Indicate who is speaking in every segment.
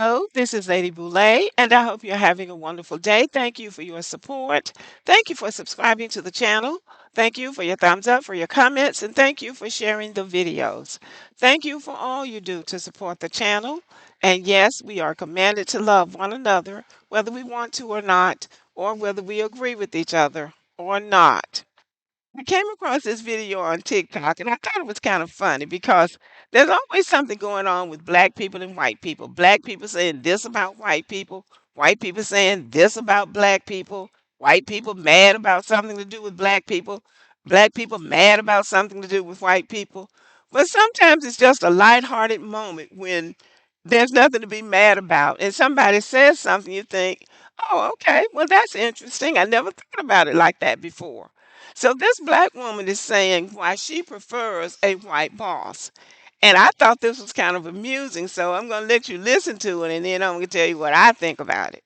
Speaker 1: Hello, this is Lady Boulay, and I hope you're having a wonderful day. Thank you for your support. Thank you for subscribing to the channel. Thank you for your thumbs up, for your comments, and thank you for sharing the videos. Thank you for all you do to support the channel. And yes, we are commanded to love one another, whether we want to or not, or whether we agree with each other or not. I came across this video on TikTok and I thought it was kind of funny because there's always something going on with black people and white people. Black people saying this about white people saying this about black people, white people mad about something to do with black people mad about something to do with white people. But sometimes it's just a lighthearted moment when there's nothing to be mad about and somebody says something you think, oh, okay, well, that's interesting. I never thought about it like that before. So this black woman is saying why she prefers a white boss. And I thought this was kind of amusing, so I'm going to let you listen to it and then I'm going to tell you what I think about it.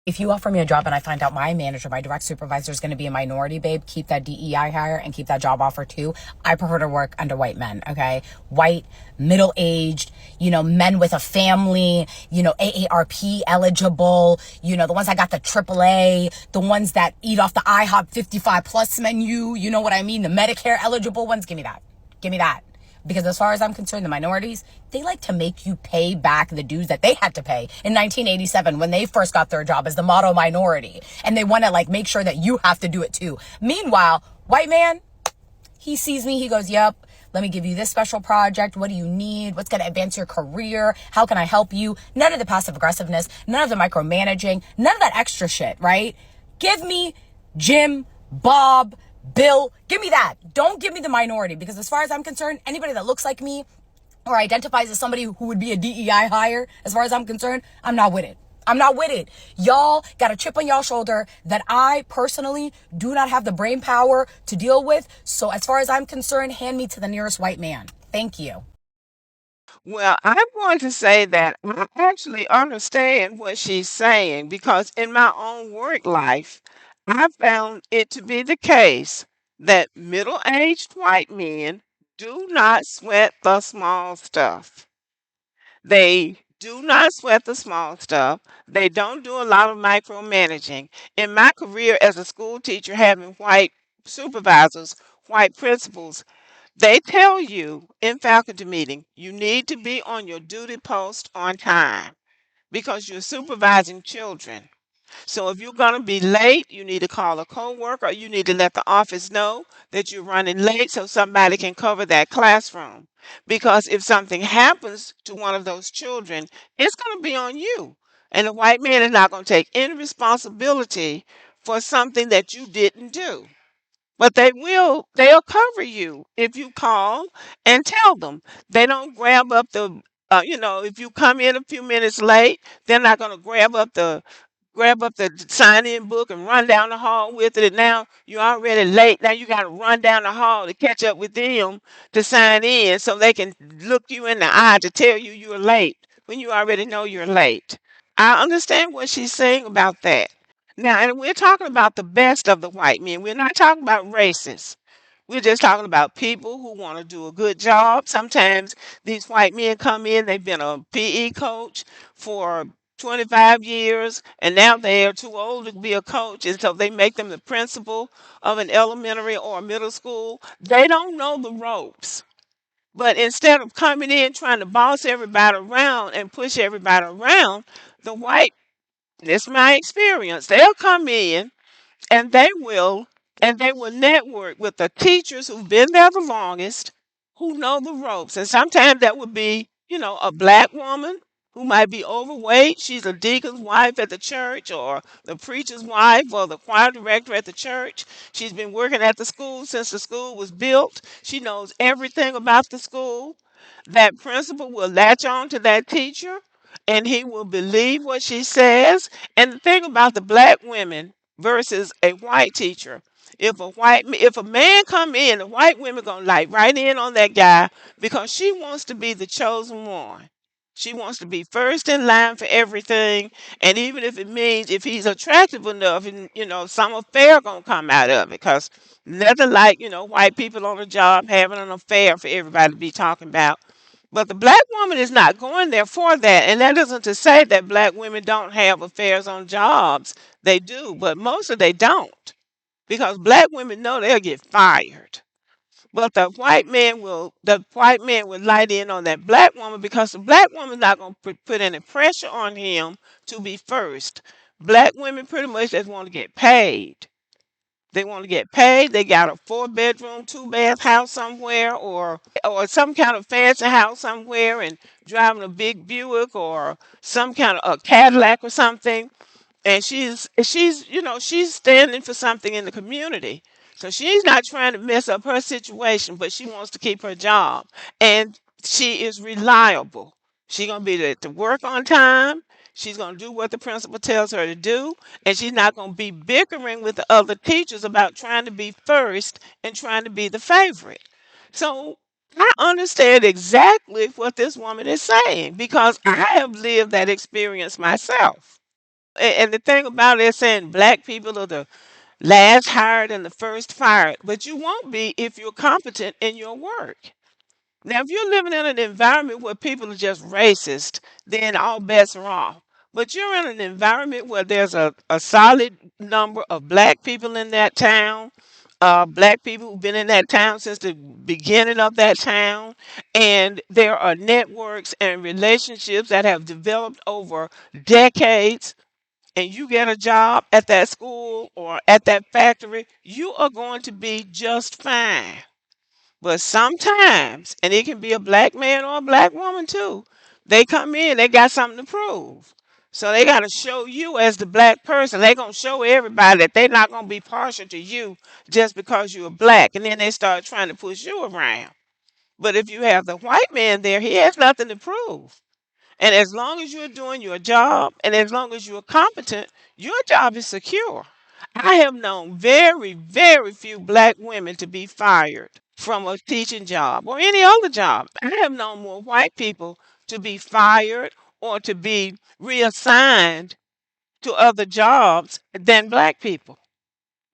Speaker 2: If you offer me a job and I find out my manager, my direct supervisor is going to be a minority, babe, keep that DEI hire and keep that job offer too. I prefer to work under white men, okay? White, middle-aged, men with a family, AARP eligible, the ones that got the AAA, the ones that eat off the IHOP 55 plus menu, you know what I mean? The Medicare eligible ones, give me that. Give me that. Because as far as I'm concerned, the minorities, they like to make you pay back the dues that they had to pay in 1987 when they first got their job as the model minority. And they want to make sure that you have to do it too. Meanwhile, white man, he sees me, he goes, yep, let me give you this special project. What do you need? What's going to advance your career? How can I help you? None of the passive aggressiveness, none of the micromanaging, none of that extra shit, right? Give me Jim, Bob, Bill, give me that. Don't give me the minority, because as far as I'm concerned, anybody that looks like me or identifies as somebody who would be a DEI hire, as far as I'm concerned, I'm not with it. I'm not with it. Y'all got a chip on y'all shoulder that I personally do not have the brain power to deal with. So as far as I'm concerned, hand me to the nearest white man. Thank you.
Speaker 1: Well, I'm going to say that I actually understand what she's saying because in my own work life, I found it to be the case that middle aged white men do not sweat the small stuff. They do not sweat the small stuff. They don't do a lot of micromanaging. In my career as a school teacher, having white supervisors, white principals, they tell you in faculty meeting, you need to be on your duty post on time because you're supervising children. So if you're going to be late, you need to call a coworker or you need to let the office know that you're running late so somebody can cover that classroom. Because if something happens to one of those children, it's going to be on you. And the white man is not going to take any responsibility for something that you didn't do. But they'll cover you if you call and tell them. They don't grab up if you come in a few minutes late, they're not going to grab up the sign-in book and run down the hall with it. And now you're already late. Now you got to run down the hall to catch up with them to sign in so they can look you in the eye to tell you you're late when you already know you're late. I understand what she's saying about that. Now, and we're talking about the best of the white men. We're not talking about racists. We're just talking about people who want to do a good job. Sometimes these white men come in, they've been a PE coach for 25 years, and now they are too old to be a coach, and so they make them the principal of an elementary or a middle school. They don't know the ropes. But instead of coming in trying to boss everybody around and push everybody around, the white, this is my experience, they'll come in and they will network with the teachers who've been there the longest, who know the ropes. And sometimes that would be, a black woman who might be overweight. She's a deacon's wife at the church or the preacher's wife or the choir director at the church. She's been working at the school since the school was built. She knows everything about the school. That principal will latch on to that teacher and he will believe what she says. And the thing about the black women versus a white teacher. If a man come in, the white women gonna light right in on that guy because she wants to be the chosen one. She wants to be first in line for everything, and even if it means if he's attractive enough, and some affair gonna come out of it, because nothing like white people on the job having an affair for everybody to be talking about. But the black woman is not going there for that. And that isn't to say that black women don't have affairs on jobs. They do, but most of they don't. Because black women know they'll get fired. But the white man will light in on that black woman because the black woman's not gonna put any pressure on him to be first. Black women pretty much just want to get paid. They want to get paid. They got a 4 bedroom, 2 bath house somewhere, or some kind of fancy house somewhere, and driving a big Buick or some kind of a Cadillac or something. And she's standing for something in the community. So she's not trying to mess up her situation, but she wants to keep her job. And she is reliable. She's gonna be there to work on time. She's gonna do what the principal tells her to do, and she's not gonna be bickering with the other teachers about trying to be first and trying to be the favorite. So I understand exactly what this woman is saying because I have lived that experience myself. And the thing about it is saying black people are the last hired and the first fired, but you won't be if you're competent in your work. Now, if you're living in an environment where people are just racist, then all bets are off. But you're in an environment where there's a solid number of black people in that town, black people who've been in that town since the beginning of that town, and there are networks and relationships that have developed over decades, and you get a job at that school or at that factory, you are going to be just fine. But sometimes, and it can be a black man or a black woman too, they come in, they got something to prove. So they got to show you as the black person. They're going to show everybody that they're not going to be partial to you just because you're black. And then they start trying to push you around. But if you have the white man there, he has nothing to prove. And as long as you're doing your job and as long as you're competent, your job is secure. I have known very, very few black women to be fired from a teaching job or any other job. I have known more white people to be fired or to be reassigned to other jobs than black people.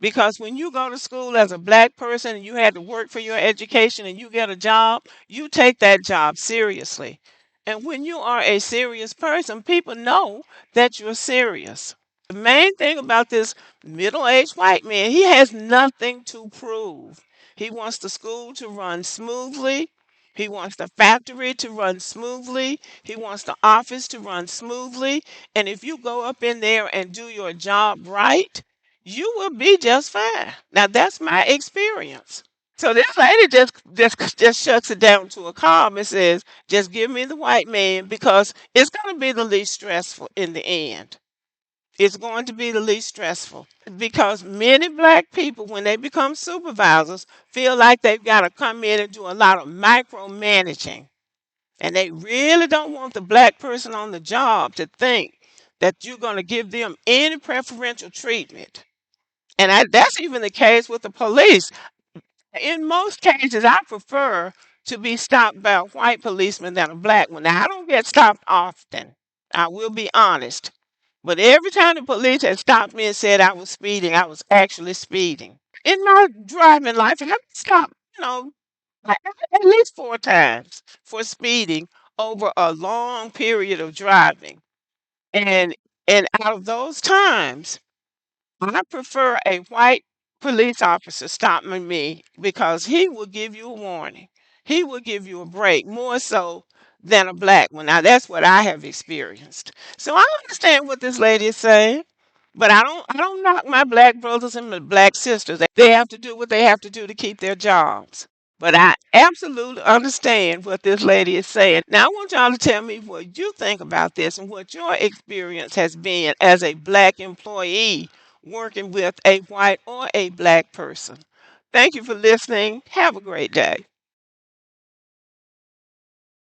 Speaker 1: Because when you go to school as a black person and you had to work for your education and you get a job, you take that job seriously. And when you are a serious person, people know that you're serious. The main thing about this middle aged white man, he has nothing to prove. He wants the school to run smoothly. He wants the factory to run smoothly. He wants the office to run smoothly. And if you go up in there and do your job right, you will be just fine. Now that's my experience. So this lady just shuts it down to a calm and says, "Just give me the white man because it's going to be the least stressful in the end. It's going to be the least stressful because many black people, when they become supervisors, feel like they've got to come in and do a lot of micromanaging, and they really don't want the black person on the job to think that you're going to give them any preferential treatment." And that's even the case with the police. In most cases, I prefer to be stopped by a white policeman than a black one. Now, I don't get stopped often. I will be honest. But every time the police had stopped me and said I was speeding, I was actually speeding. In my driving life, I've been stopped, like, at least 4 times for speeding over a long period of driving. And out of those times, I prefer a white police officer stopping me because he will give you a warning. He will give you a break more so than a black one. Now that's what I have experienced. So I understand what this lady is saying, but I don't knock my black brothers and my black sisters. They have to do what they have to do to keep their jobs. But I absolutely understand what this lady is saying. Now, I want y'all to tell me what you think about this and what your experience has been as a black employee working with a white or a black person. Thank you for listening. Have a great day.